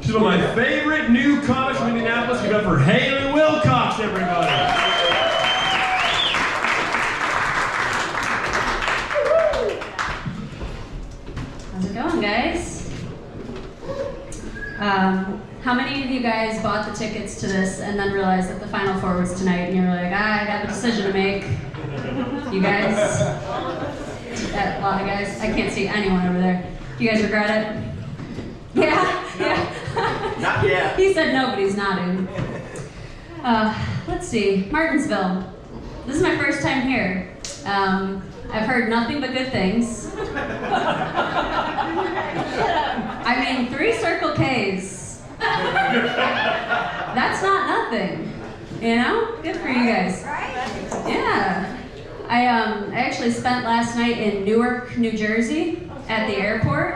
She's one of my favorite new comics from Indianapolis. Give it up for Haley Wilcox, everybody. How's it going, guys? How many of you guys bought the tickets to this and then realized that the Final Four was tonight and you were like, I have a decision to make? You guys? A lot of guys? I can't see anyone over there. Do you guys regret it? Yeah? Yeah. Not yet. He said nobody's nodding. Let's see. Martinsville. This is my first time here. I've heard nothing but good things. I mean, 3 Circle Ks. That's not nothing. You know? Good for you guys. Yeah. I actually spent last night in Newark, New Jersey at the airport.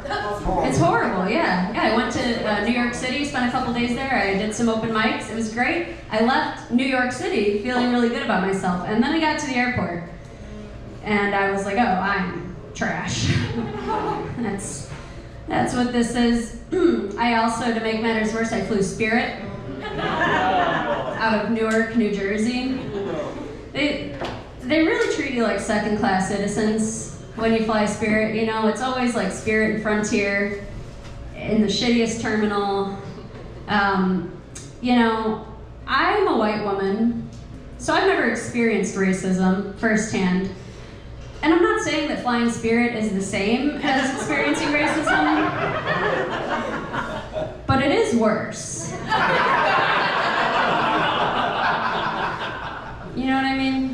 It's horrible, yeah. Yeah, I went to New York City, spent a couple days there. I did some open mics. It was great. I left New York City feeling really good about myself. And then I got to the airport. And I was like, oh, I'm trash. That's what this is. I also, to make matters worse, I flew Spirit out of Newark, New Jersey. They really treat you like second-class citizens when you fly Spirit. You know, it's always like Spirit and Frontier in the shittiest terminal. You know, I'm a white woman, so I've never experienced racism firsthand. And I'm not saying that flying Spirit is the same as experiencing racism, but it is worse. You know what I mean?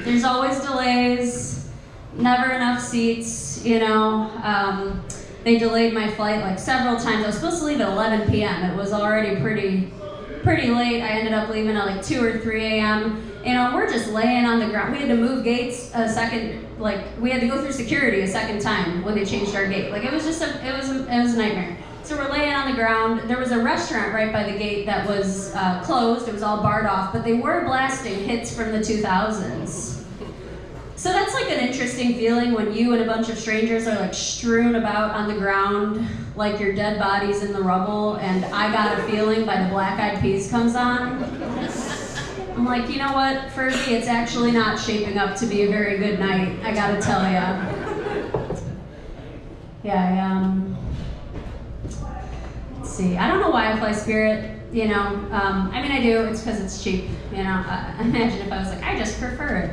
There's always delays, never enough seats, you know. They delayed my flight like several times. I was supposed to leave at 11 p.m. It was already pretty late. I ended up leaving at like 2 or 3 a.m. You know, we're just laying on the ground. We had to move gates a second, like we had to go through security a second time when they changed our gate. Like it was just it was a nightmare. So we're laying on the ground. There was a restaurant right by the gate that was closed. It was all barred off, but they were blasting hits from the 2000s. So that's like an interesting feeling when you and a bunch of strangers are like strewn about on the ground like your dead bodies in the rubble, and I Got a Feeling by the Black Eyed Peas comes on. I'm like, you know what, Fergie, it's actually not shaping up to be a very good night, I gotta tell ya. Yeah, let's see, I don't know why I fly Spirit, you know, I mean I do, it's because it's cheap, you know, imagine if I was like, I just prefer it.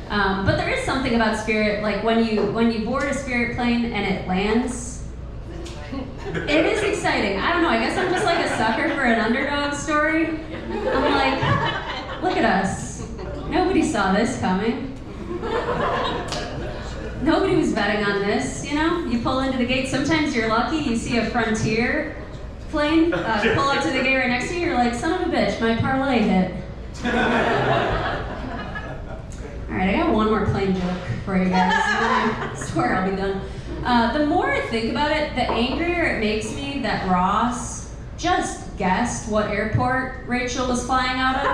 But there is something about Spirit, like when you board a Spirit plane and it lands, it is exciting. I don't know, I guess I'm just like a sucker for an underdog story. I'm like, look at us. Nobody saw this coming. Nobody was betting on this, you know? You pull into the gate, sometimes you're lucky, you see a Frontier plane, pull up to the gate right next to you, you're like, son of a bitch, my parlay hit. Alright, I got one more plane joke for you guys, I swear I'll be done. The more I think about it, the angrier it makes me that Ross just guessed what airport Rachel was flying out of.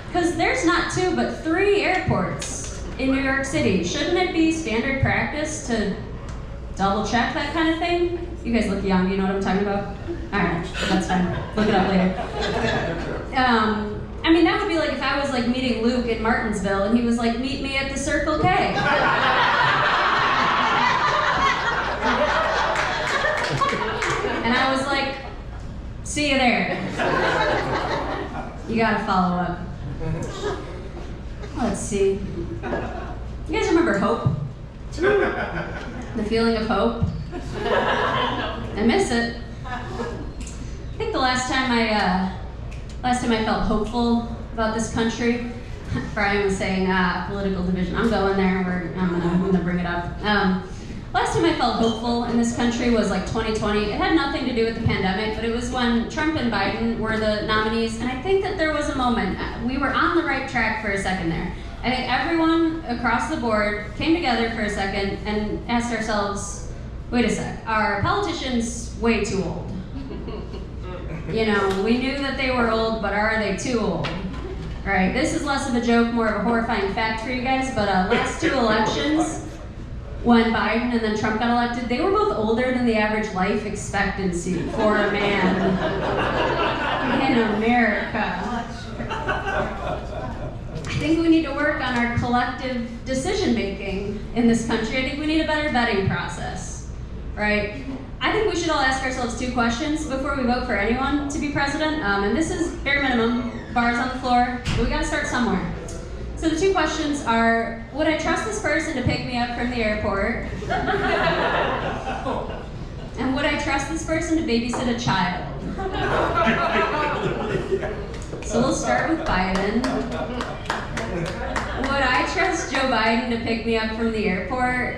Because there's not 2, but 3 airports in New York City. Shouldn't it be standard practice to double check that kind of thing? You guys look young, you know what I'm talking about? Alright, that's fine. Look it up later. I mean, that would be like if I was like meeting Luke in Martinsville and he was like, meet me at the Circle K. And I was like, see you there. You gotta follow up. Let's see. You guys remember Hope? The feeling of hope? I miss it. I think the last time I felt hopeful about this country, Brian was saying, political division. I'm going there, I'm gonna bring it up. Last time I felt hopeful in this country was like 2020. It had nothing to do with the pandemic, but it was when Trump and Biden were the nominees, and I think that there was a moment, we were on the right track for a second there. I think everyone across the board came together for a second and asked ourselves, wait a sec, are politicians way too old? You know, we knew that they were old, but are they too old? Right, this is less of a joke, more of a horrifying fact for you guys, but last 2 elections, when Biden and then Trump got elected, they were both older than the average life expectancy for a man in America. I think we need to work on our collective decision making in this country. I think we need a better vetting process, right? I think we should all ask ourselves 2 questions before we vote for anyone to be president, and this is bare minimum, bars on the floor, but we gotta start somewhere. So the 2 questions are, would I trust this person to pick me up from the airport? And would I trust this person to babysit a child? So we'll start with Biden. Would I trust Joe Biden to pick me up from the airport?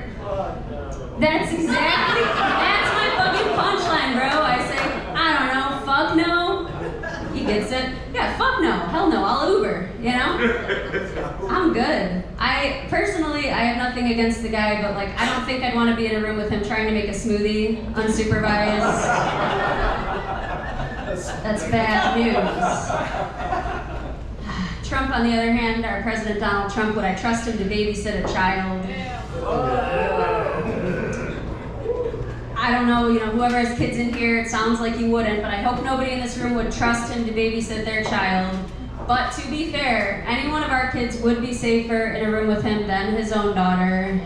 That's my fucking punchline, bro. I say, I don't know, fuck no. He gets it. Yeah, fuck no, hell no, I'll Uber, you know? I'm good. I have nothing against the guy, but like, I don't think I'd want to be in a room with him trying to make a smoothie unsupervised. That's bad news. Trump, on the other hand, our President Donald Trump, would I trust him to babysit a child? I don't know, whoever has kids in here, it sounds like you wouldn't, but I hope nobody in this room would trust him to babysit their child. But to be fair, any one of our kids would be safer in a room with him than his own daughter.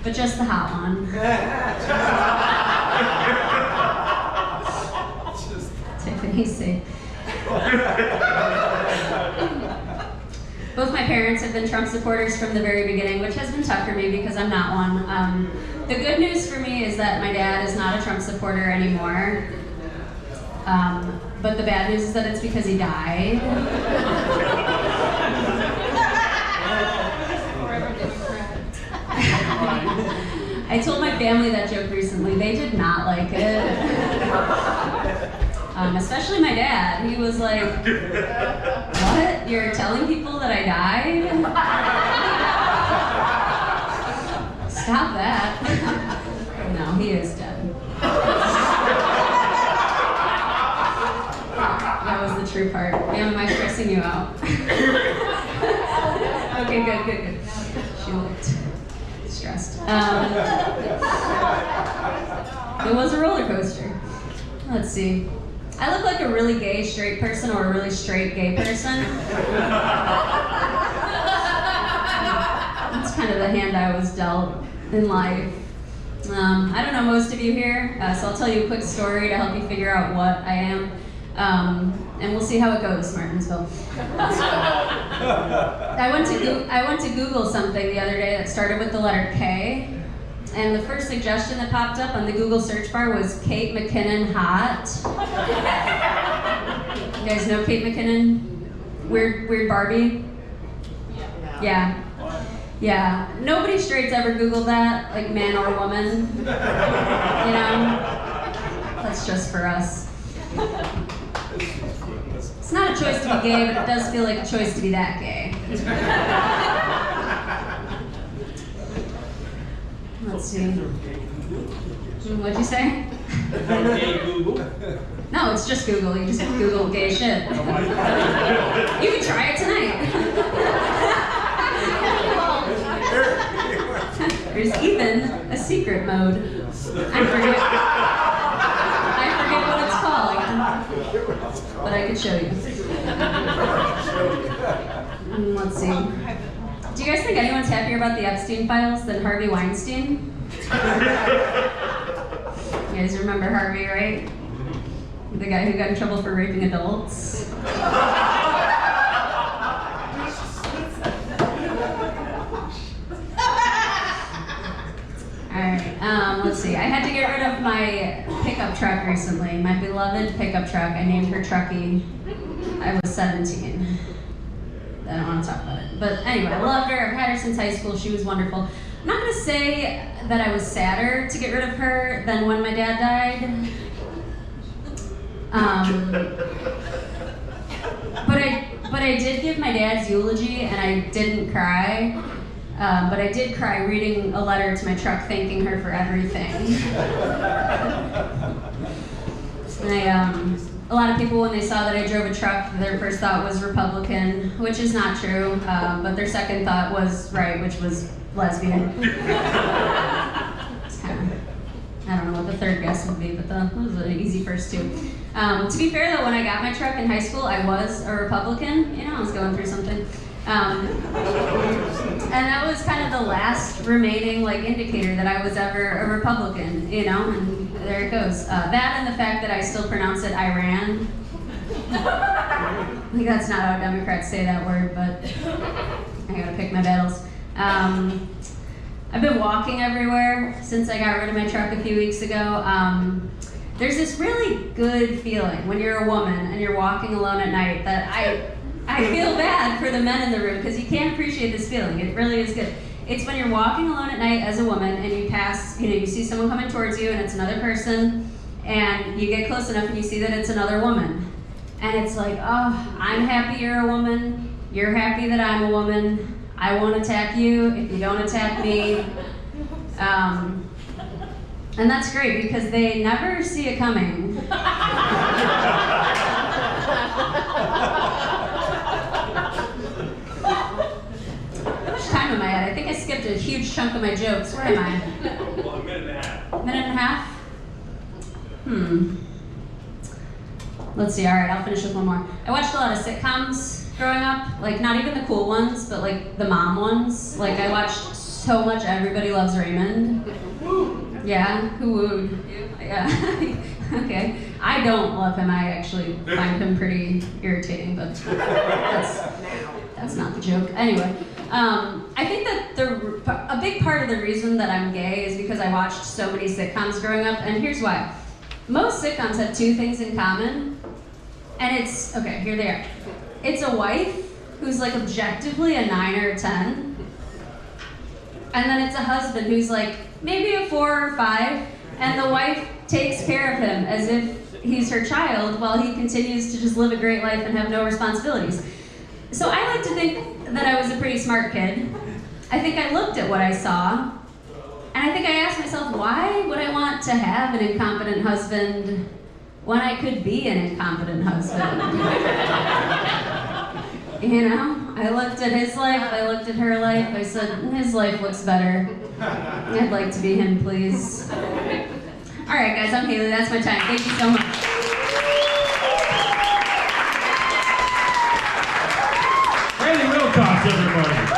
But just the hot one. Tiffany's safe. Both my parents have been Trump supporters from the very beginning, which has been tough for me because I'm not one. The good news for me is that my dad is not a Trump supporter anymore. But the bad news is that it's because he died. I told my family that joke recently. They did not like it. Especially my dad. He was like, what? You're telling people that I died? Stop that. No, he is dead. That was the true part. Am I stressing you out? Okay, good. She looked stressed. It was a roller coaster. Let's see. I look like a really gay straight person or a really straight gay person. That's kind of the hand I was dealt in life. I don't know most of you here, so I'll tell you a quick story to help you figure out what I am. And we'll see how it goes, Martinsville. I went to Google something the other day that started with the letter K. And the first suggestion that popped up on the Google search bar was Kate McKinnon hot. You guys know Kate McKinnon? Weird Barbie? Yeah. Nobody straight's ever Googled that, like man or woman. That's just for us. It's not a choice to be gay, but it does feel like a choice to be that gay. Let's see. What'd you say? No, it's just Google. You just Google gay shit. You can try it tonight. There's even a secret mode. I forget what it's called, but I could show you. Let's see. Do you guys think anyone's happier about the Epstein files than Harvey Weinstein? You guys remember Harvey, right? The guy who got in trouble for raping adults. Alright, let's see. I had to get rid of my pickup truck recently. My beloved pickup truck. I named her Trucky. I was 17. I don't want to talk about it. But anyway, I loved her. I've had her since high school. She was wonderful. I'm not going to say that I was sadder to get rid of her than when my dad died. But I did give my dad's eulogy, and I didn't cry. But I did cry reading a letter to my truck thanking her for everything. they, a lot of people, when they saw that I drove a truck, their first thought was Republican, which is not true, but their second thought was right, which was lesbian. I don't know what the third guess would be, but that was an easy first two. To be fair though, when I got my truck in high school, I was a Republican. You know, I was going through something. And that was kind of the last remaining indicator that I was ever a Republican, you know, and there it goes. That and the fact that I still pronounce it Iran. I think that's not how Democrats say that word, but I gotta pick my battles. I've been walking everywhere since I got rid of my truck a few weeks ago. There's this really good feeling when you're a woman and you're walking alone at night that I feel bad for the men in the room because you can't appreciate this feeling. It really is good. It's when you're walking alone at night as a woman and you pass, you see someone coming towards you and it's another person, and you get close enough and you see that it's another woman. And it's like, oh, I'm happy you're a woman, you're happy that I'm a woman, I won't attack you if you don't attack me. And that's great because they never see it coming. How much time am I at? I think I skipped a huge chunk of my jokes. Where am I? Well, a minute and a half. Minute and a half? Let's see, all right, I'll finish with one more. I watched a lot of sitcoms growing up, not even the cool ones, but the mom ones. I watched so much Everybody Loves Raymond. Yeah, who wooed? Yeah, okay. I don't love him, I actually find him pretty irritating, but that's not the joke. Anyway, I think that a big part of the reason that I'm gay is because I watched so many sitcoms growing up, and here's why. Most sitcoms have two things in common, and it's, okay, here they are. It's a wife who's objectively a 9 or a 10, and then it's a husband who's maybe a 4 or 5, and the wife takes care of him as if he's her child while he continues to just live a great life and have no responsibilities. So I like to think that I was a pretty smart kid. I think I looked at what I saw, and I think I asked myself, why would I want to have an incompetent husband when I could be an incompetent husband? You know? I looked at his life, I looked at her life, I said, his life looks better. I'd like to be him, please. All right, guys, I'm Haley, that's my time. Thank you so much. Haley Wilcox, everybody.